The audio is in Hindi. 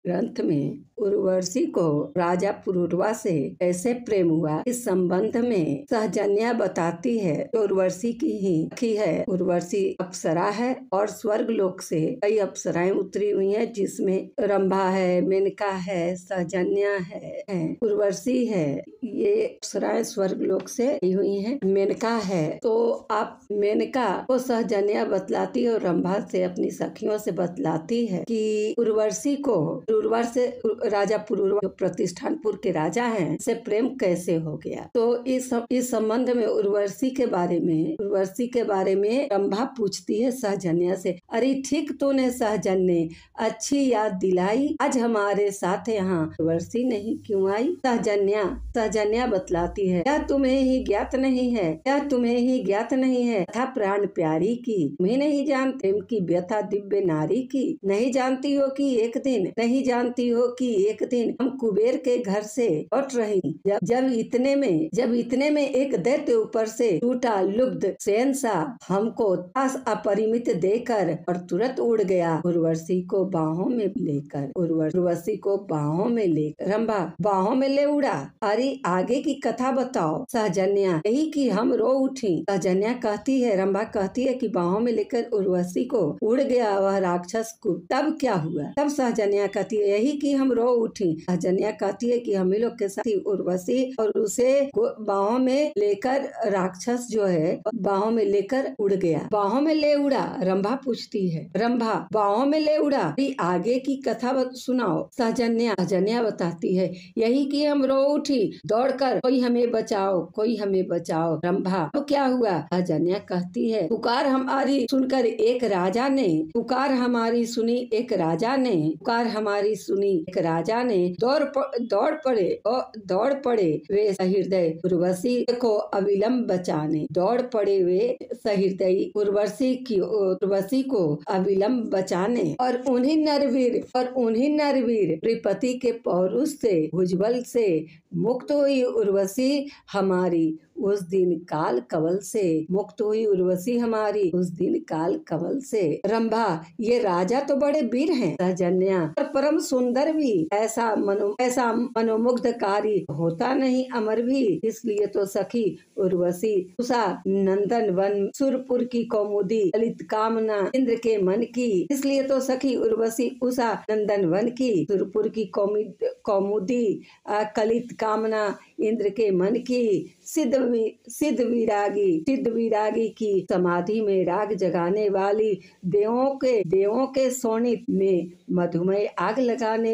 ग्रंथ में उर्वशी को राजा पुरूरवा से कैसे प्रेम हुआ इस संबंध में सहजन्या बताती है। उर्वशी की ही सखी है। उर्वशी अप्सरा है और स्वर्ग लोक से कई अप्सराएं उतरी हुई हैं, जिसमें रंभा है, मेनका है, सहजन्या है, उर्वशी है। ये अप्सराएं स्वर्ग लोक से आई हुई हैं। मेनका है तो आप मेनका को सहजन्या बतलाती है और रंभा से अपनी सखियों से बतलाती है कि उर्वशी को पुरूरवा से राजा पुरूरवा जो प्रतिष्ठानपुर के राजा हैं से प्रेम कैसे हो गया। तो इस संबंध में उर्वशी के बारे में रंभा पूछती है सहजन्या से, अरे ठीक तूने सहजन्य अच्छी याद दिलाई, आज हमारे साथ यहाँ उर्वशी नहीं क्यों आई। सहजन्या बतलाती है, क्या तुम्हें ही ज्ञात नहीं है था प्राण प्यारी की, तुम्हें नहीं जानते प्रेम की व्यथा दिव्य नारी की। नहीं जानती हो कि एक दिन हम कुबेर के घर से लौट रही, जब इतने में एक दैत्य ऊपर से टूटा लुब्ध शहंशाह हमको अपरिमित देकर और तुरंत उड़ गया। उर्वशी को बाहों में लेकर रंभा बाहों में ले उड़ा। अरे आगे की कथा बताओ सहजन्या। यही कि हम रो उठी। सहजन्या कहती है, रंभा कहती है कि बाहों में लेकर उर्वशी को उड़ गया वह राक्षस को। तब क्या हुआ? तब सहजन्या कहती है, यही कि हम रो उठी। सहजन्या कहती है कि हम ही लोग के साथ उर्वशी और उसे बाहों में लेकर राक्षस जो है बाहों में लेकर उड़ गया। बाहों में ले उड़ा? रंभा पूछती है। रंभा बाहों में ले उड़ा? आगे की कथा सुनाओ। सहजन्या बताती है, यही कि हम रो उठी दौड़कर, कोई हमें बचाओ। रंभा तो क्या हुआ? सहजन्या कहती है, पुकार हमारी सुनकर एक राजा ने दौड़ पड़े वे सहृदय उर्वशी को अविलंब बचाने। दौड़ पड़े वे सहृदयी उर्वशी को अविलंब बचाने और उन्हीं नरवीर त्रिपति के पौरुष से भुजबल से मुक्त हुई उर्वशी हमारी उस दिन काल कवल से। रंभा ये राजा तो बड़े वीर हैं। सहजन्या और परम सुंदर भी, ऐसा मनोमुग्धकारी होता नहीं अमर भी। इसलिए तो सखी उर्वशी उषा नंदन वन सुरपुर की कौमुदी ललित कामना इंद्र के मन की। इसलिए तो सखी उर्वशी उषा नंदन वन की सुरपुर की कौमुदी कलित कामना इंद्र के मन की सिद्ध विरागी की समाधि में राग जगाने वाली देवों के शोणित में मधुमय आग लगाने